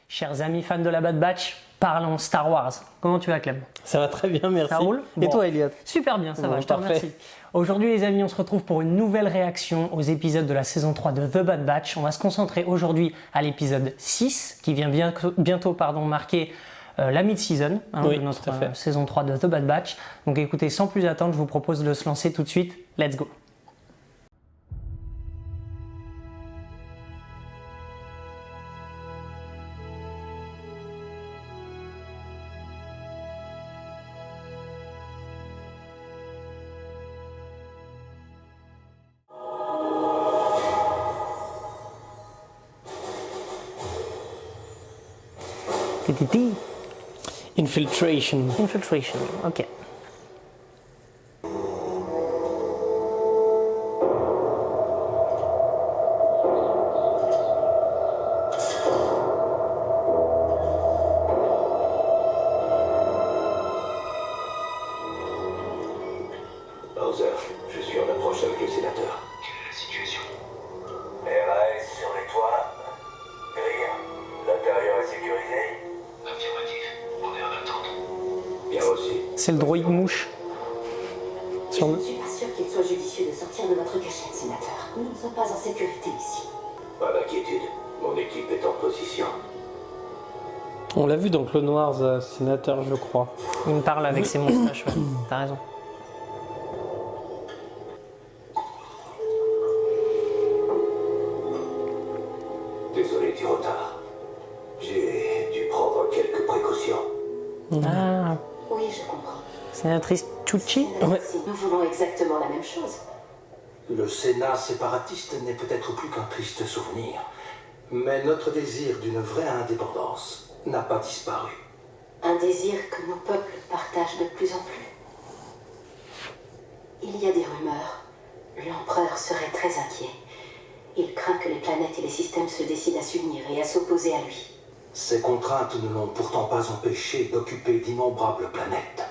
Chers amis fans de la Bad Batch, parlons Star Wars. Comment tu vas, Clem? Ça va très bien, merci. Ça roule? Et Bon. toi, Elliot? Super bien, ça va, je te parfait. remercie. Aujourd'hui, les amis, on se retrouve pour une nouvelle réaction aux épisodes de la saison 3 de The Bad Batch. On va se concentrer aujourd'hui à l'épisode 6, qui vient bientôt marquer la mid-season Oui, de notre tout à fait. saison 3 de The Bad Batch. Donc écoutez, sans plus attendre, je vous propose de se lancer tout de suite. Let's go! Tititi. Infiltration. Infiltration, ok. Bowser, je suis en approche avec le sénateur. Quelle est la situation? RAS sur les toits. Grille. L'intérieur est sécurisé. Affirmatif. On est en attente. Bien aussi. C'est le droïde mouche. Je ne suis pas sûr qu'il soit judicieux de sortir de votre cachette, sénateur. Nous ne sommes pas en sécurité ici. Pas d'inquiétude. Mon équipe est en position. On l'a vu dans Clone Wars, sénateur, je crois. Il me parle avec ses moustaches, ouais. T'as raison. Désolé du retard. J'ai dû prendre quelques précautions. Ah, Oui, je comprends. sénatrice Chuchi? Sénateur, si nous voulons exactement la même chose. Le Sénat séparatiste n'est peut-être plus qu'un triste souvenir, mais notre désir d'une vraie indépendance n'a pas disparu. Un désir que nos peuples partagent de plus en plus. Il y a des rumeurs. L'empereur serait très inquiet. Il craint que les planètes et les systèmes se décident à s'unir et à s'opposer à lui. Ces contraintes ne l'ont pourtant pas empêché d'occuper d'innombrables planètes,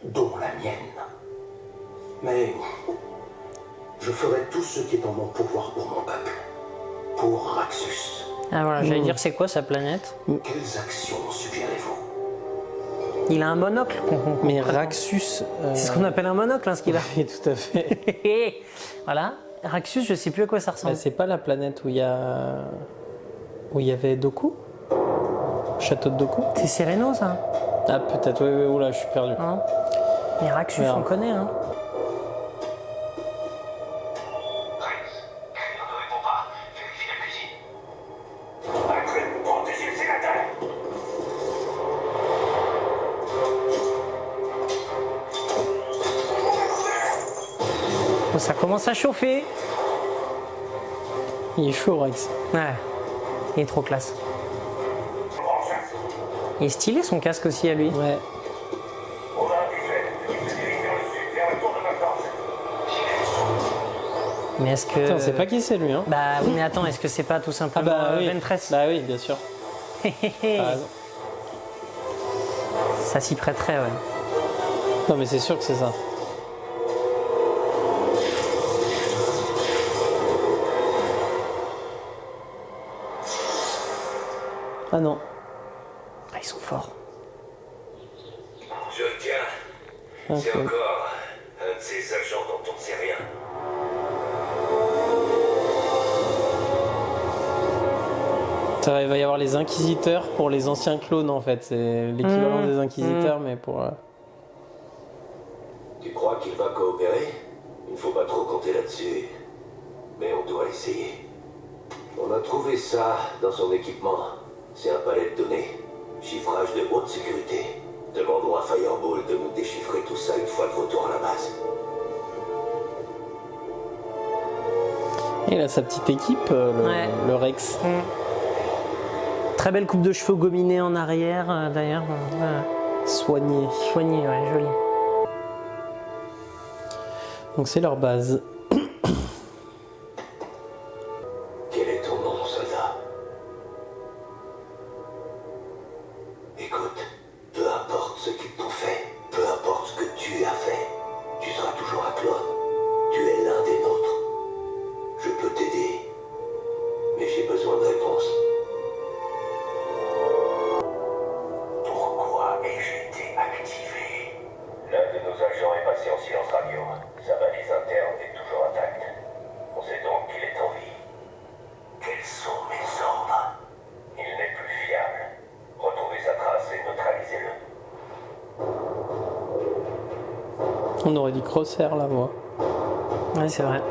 dont la mienne. Mais je ferai tout ce qui est en mon pouvoir pour mon peuple, pour Raxus. Ah voilà, j'allais dire c'est quoi sa planète? Quelles actions suggérez-vous? Il a un monocle. Mais Raxus. C'est ce qu'on appelle un monocle, hein, ce qu'il a. Oui, tout à fait. Voilà. Raxus, je sais plus à quoi ça ressemble. Bah, c'est pas la planète où il y avait Doku? Château de Doku? C'est Sereno, ça. Ah, peut-être, oui, oula, je suis perdu. Hein. Mais Raxus, Merde. on connaît, hein. Rex, Kylo ne répond pas. Vérifie la cuisine. Après, protégez le sénateur. Oh, ça commence à chauffer. Il est chaud, Rex. Ouais. Il est trop classe. Il est stylé son casque aussi à lui. Ouais. On a un visuel. Il se dirige vers le sud, vers le tour de maintenance. Mais est-ce que. Putain, on sait pas qui c'est, lui, hein. Bah oui, mais attends, est-ce que c'est pas tout Ah simplement bah oui. Ventress? Bah oui, bien sûr. T'as raison. Ça s'y prêterait, ouais. Non, mais c'est sûr que c'est ça. Ah non. Ah, ils sont forts. Je le tiens. Ah, C'est cool. encore un de ces agents dont on ne sait rien. Il va y avoir les inquisiteurs pour les anciens clones, en fait. C'est l'équivalent des inquisiteurs, mais pour. Tu crois qu'il va coopérer? Il ne faut pas trop compter là-dessus. Mais on doit essayer. On a trouvé ça dans son équipement. C'est un palais de données. Chiffrage de haute sécurité. Demandons à Fireball de nous déchiffrer tout ça une fois de retour à la base. Et il a sa petite équipe, Ouais. le Rex. Très belle coupe de cheveux gominée en arrière, d'ailleurs. Soigné. Soignée, ouais, jolie. Donc c'est leur base. Quel est ton nom, soldat? Écoute, peu importe ce qu'ils t'ont fait, peu importe ce que tu as fait, tu seras toujours un clone. Tu es l'un des nôtres. Je peux t'aider, mais j'ai besoin de réponses. On aurait dit Crosshair là, moi. Ouais, c'est vrai.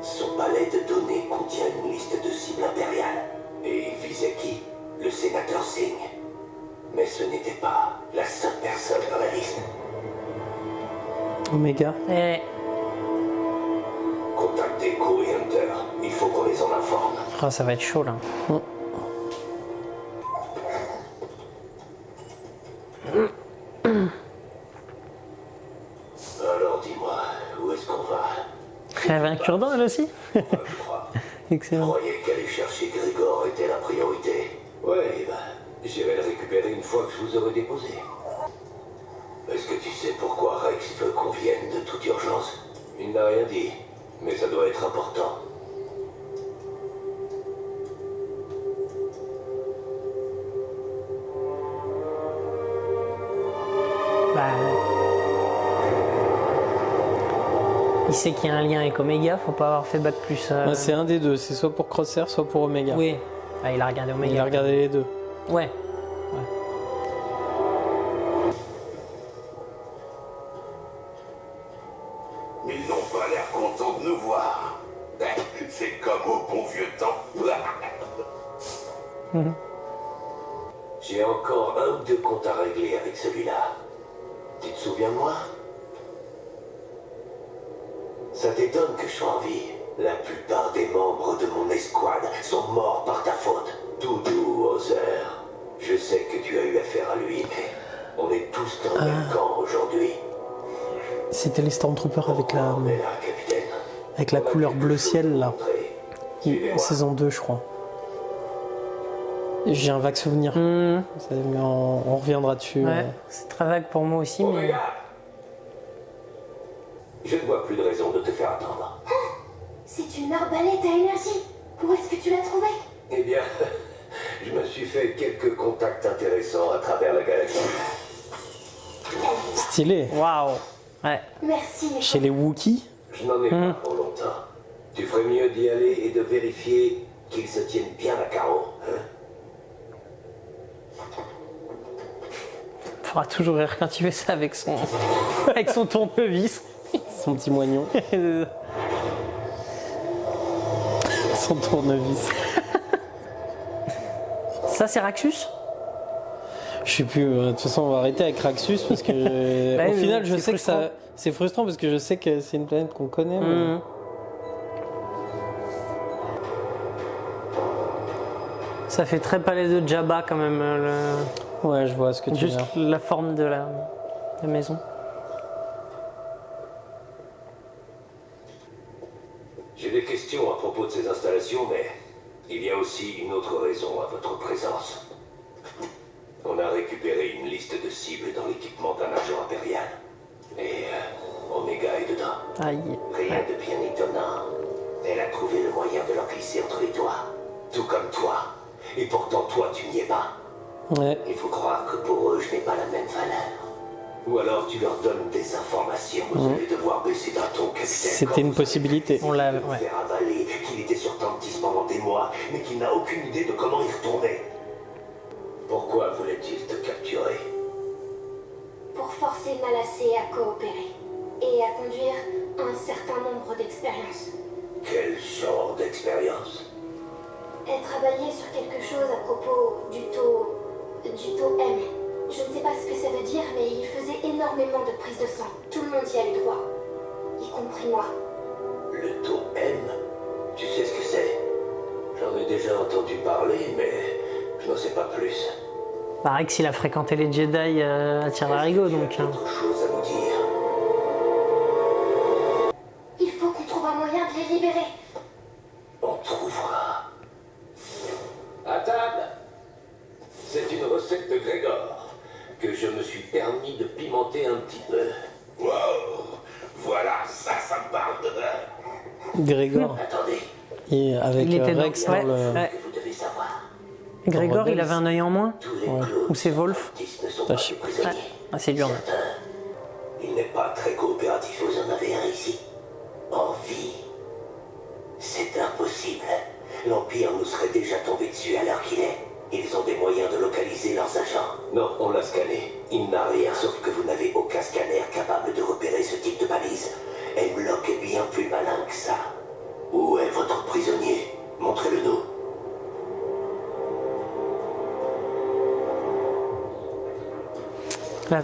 Son palais de données contient une liste de cibles impériales. Et il visait qui? Le sénateur Singh. Mais ce n'était pas la seule personne dans la liste. Omega. Et... Contactez Co et Hunter. Il faut qu'on les en informe. Oh, ça va être chaud là. Alors dis-moi, où est-ce qu'on va? Elle avait un cure-dent elle aussi. Je crois. Je Excellent. croyais qu'aller chercher Grégor était la priorité. Ouais, j'irai le récupérer une fois que je vous aurai déposé. Est-ce que tu sais pourquoi Rex veut qu'on vienne de toute urgence? Il n'a rien dit, mais ça doit être important. Bah, il sait qu'il y a un lien avec Omega, faut pas avoir fait battre plus. Ouais, c'est un des deux, c'est soit pour Crosshair, soit pour Omega. Oui. Ah, il a regardé Omega. Il a regardé les deux. Ouais. Ils n'ont pas l'air contents de nous voir. C'est comme au bon vieux temps. J'ai encore un ou deux comptes à régler avec celui-là. Tu te souviens de moi? Ça t'étonne que je sois en vie. La plupart des membres de mon escouade sont morts par ta faute. Doudou, Ozer. Je sais que tu as eu affaire à lui, mais on est tous dans le même camp aujourd'hui. C'était les Stormtroopers avec la, Mais là, capitaine, avec la on a couleur quelque bleu chose ciel à vous là. montrer. Suivez-moi. Saison 2, je crois. J'ai un vague souvenir. Mais on reviendra dessus. Ouais, c'est très vague pour moi aussi, Oh, mais. regarde. Je ne vois plus de raison de te faire attendre. C'est une arbalète à énergie. Où est-ce que tu l'as trouvée? Eh bien, je me suis fait quelques contacts intéressants à travers la galaxie. Stylé. Waouh! Ouais. Merci. Chez les Wookiees. Je n'en ai pas pour longtemps. Tu ferais mieux d'y aller et de vérifier qu'ils se tiennent bien à carreau. Hein? Il faudra toujours rire quand il fait ça avec son, avec son tournevis. Son petit moignon. Son tournevis. Ça, c'est Raxus? Je sais plus, de toute façon on va arrêter avec Raxus parce que Bah au oui, final je c'est sais que frustrant. ça c'est frustrant parce que je sais que c'est une planète qu'on connaît. mais- Ça fait très palais de Jabba quand même, Ouais, je vois ce que tu veux juste dire. la forme de la maison. J'ai des questions à propos de ces installations, mais il y a aussi une autre raison à votre présence. On a récupéré une liste de cibles dans l'équipement d'un agent impérial. Et Omega est dedans. Aïe. Rien de bien étonnant. Elle a trouvé le moyen de leur glisser entre les doigts. Tout comme toi. Et pourtant, toi, tu n'y es pas. Ouais. Il faut croire que pour eux, je n'ai pas la même valeur. Ou alors tu leur donnes des informations, vous allez devoir baisser d'un ton, capitaine. C'était une possibilité. On l'a- ouais. ouais. Faire avaler qu'il était sur Tantis pendant des mois, mais qu'il n'a aucune idée de comment y retourner. Pourquoi voulait-il te capturer? Pour forcer Malassé à coopérer et à conduire un certain nombre d'expériences. Quel genre d'expérience? Elle travaillait sur quelque chose à propos du taux M. Je ne sais pas ce que ça veut dire, mais il faisait énormément de prises de sang. Tout le monde y a eu droit, y compris moi. Le taux M? Tu sais ce que c'est? J'en ai déjà entendu parler, mais je n'en sais pas plus. Paraît qu'il a fréquenté les Jedi à Tir-Larigot, donc. Tu as autre chose à nous dire? Il faut qu'on trouve un moyen de les libérer. On trouvera. À table. C'est une recette de Grégor que je me suis permis de pimenter un petit peu. Wow. Voilà, ça me parle de... Grégor. Attendez, Et avec Il était dans- Rex ouais, dans le. ouais. que vous devez savoir. Grégor, il Rebels. avait un œil en moins? Tous les Ouais. clones Ou c'est Wolf? Tantis ne sont Ah, pas je sais des pas. prisonniers. Ah, c'est dur. Certains. Il n'est pas très coopératif, vous en avez un ici. En vie. C'est impossible. L'Empire nous serait déjà tombé dessus à l'heure qu'il est. Ils ont des moyens de localiser leurs agents. Non, on l'a scanné. Il n'a rien, sauf que vous n'avez aucun scanner capable de repérer ce type de balise. M-Lock est bien plus malin que ça. Où est votre prisonnier? Montrez-le-nous.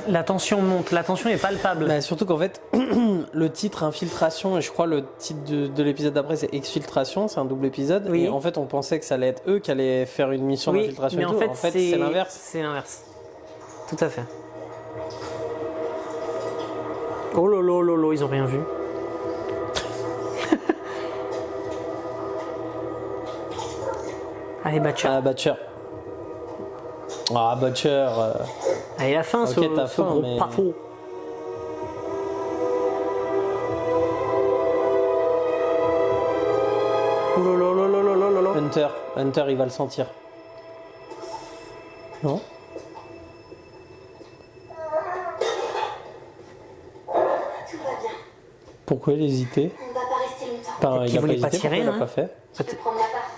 La tension monte, la tension est palpable. Bah, surtout qu'en fait, le titre Infiltration, et je crois le titre de l'épisode d'après c'est Exfiltration, c'est un double épisode. Oui. Et en fait, on pensait que ça allait être eux qui allaient faire une mission Oui, d'infiltration mais et en tout. fait, C'est l'inverse. C'est l'inverse. Tout à fait. Oh lolo, lolo, ils ont rien vu. Allez, Butcher. Ah, Butcher. Ah, Butcher. Allez, la fin, Ok, ce t'as faim, gros mais- pafo. Oh lolo, lolo, lolo, lolo. Hunter, il va le sentir. Non? Tout va bien. Pourquoi il hésitait? On va pas rester longtemps. Enfin, qu'il il a pas voulait pas hésité, tirer, pourquoi il hein. l'a pas fait? Je peux prendre ma part.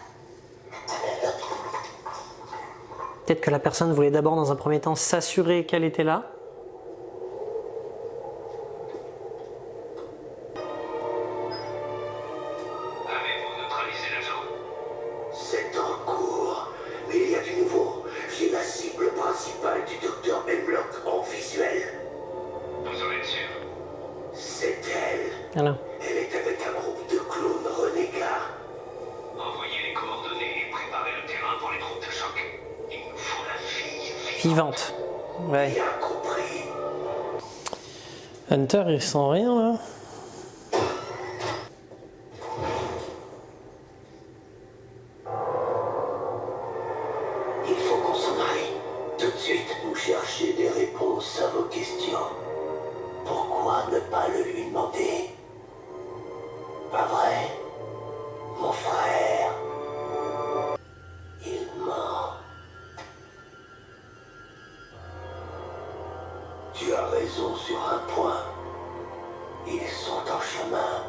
Peut-être que la personne voulait d'abord, dans un premier temps, s'assurer qu'elle était là. Avez-vous neutralisé l'agent? C'est en cours. Mais il y a du nouveau. J'ai la cible principale du docteur M-Lock en visuel. Vous en êtes sûr? C'est elle. Voilà. Elle est avec un groupe de clones renégats. Envoyez les coordonnées et préparez le terrain pour les troupes de choc. Il nous faut la fille Vivante. Ouais. bien compris. Hunter, il sent rien là? Il faut qu'on s'en aille. Tout de suite, vous cherchez des réponses à vos questions. Pourquoi ne pas le lui demander? Pas vrai? Mon frère. Il ment. Tu as raison sur un point. Ils sont en chemin.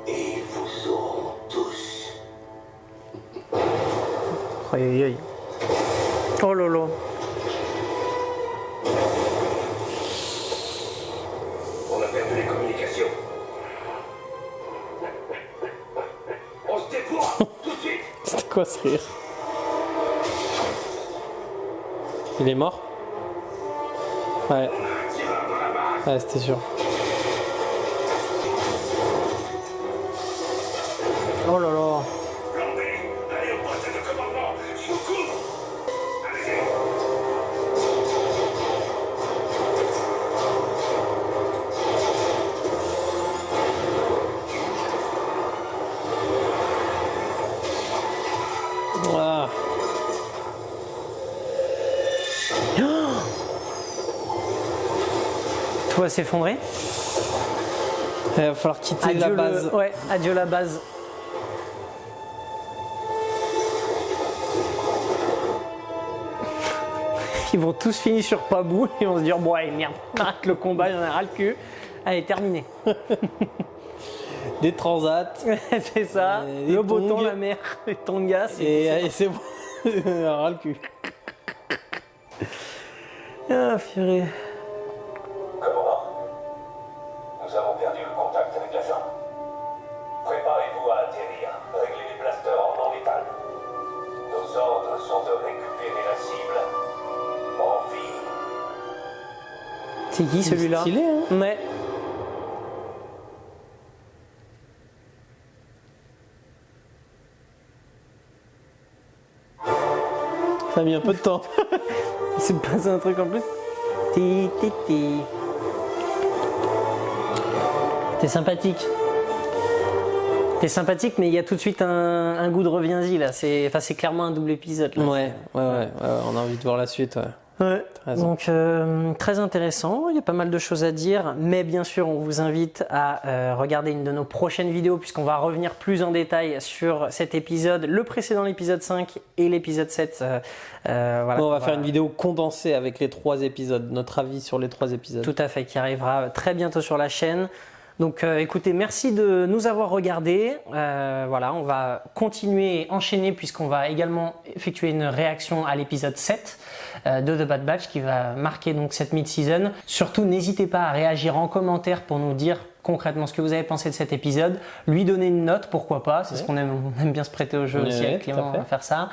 Et ils vous auront tous. Aïe, aïe, aïe. Oh lolo. On a perdu les communications. On se déploie tout de suite. C'était quoi ce rire? Il est mort? Ouais. Ouais, c'était sûr. Oh là là. Plan B, allez au poste de commandement. Je vous couvre. Allez-y. Ah. Tout va s'effondrer. Il va falloir quitter Adieu la le- base. Ouais, adieu la base. Ils vont tous finir sur Pabou et vont se dire bon allez merde, arrête le combat, j'en ai ras le cul. Allez, terminé. Des transats. C'est ça. Des Le beau temps, tongs. la mer, les tongas. Et c'est bon. Ras le cul. Ah, purée. Commandant, nous avons perdu le contact avec l'agent. Préparez-vous à atterrir. Réglez les blasters en non létal. Nos ordres sont de récupérer la cible en vie. C'est qui celui-là? Stylé, hein? Ouais. Ça a mis un peu de temps. Il s'est passé un truc en plus. Ti, ti, ti. T'es sympathique. T'es sympathique, mais il y a tout de suite un goût de reviens-y là. C'est clairement un double épisode. Là. Ouais, on a envie de voir la suite, ouais. Ouais. raison. Donc très intéressant, il y a pas mal de choses à dire, mais bien sûr on vous invite à regarder une de nos prochaines vidéos puisqu'on va revenir plus en détail sur cet épisode, le précédent l'épisode 5 et l'épisode 7. Voilà, On va faire une vidéo condensée avec les 3 épisodes, notre avis sur les 3 épisodes. Tout à fait, qui arrivera très bientôt sur la chaîne. Donc écoutez, merci de nous avoir regardés. Voilà, on va continuer et enchaîner puisqu'on va également effectuer une réaction à l'épisode 7 de The Bad Batch qui va marquer donc cette mid-season. Surtout, n'hésitez pas à réagir en commentaire pour nous dire concrètement ce que vous avez pensé de cet épisode. Lui donner une note, pourquoi pas. C'est ce qu'on aime, on aime bien se prêter au jeu aussi avec Clément, on va faire ça.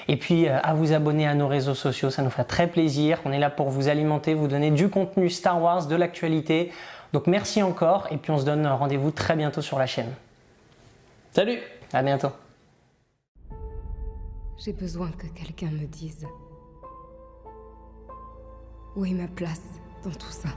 Et puis à vous abonner à nos réseaux sociaux, ça nous ferait très plaisir. On est là pour vous alimenter, vous donner du contenu Star Wars, de l'actualité. Donc merci encore et puis on se donne rendez-vous très bientôt sur la chaîne. Salut! À bientôt. J'ai besoin que quelqu'un me dise où est ma place dans tout ça.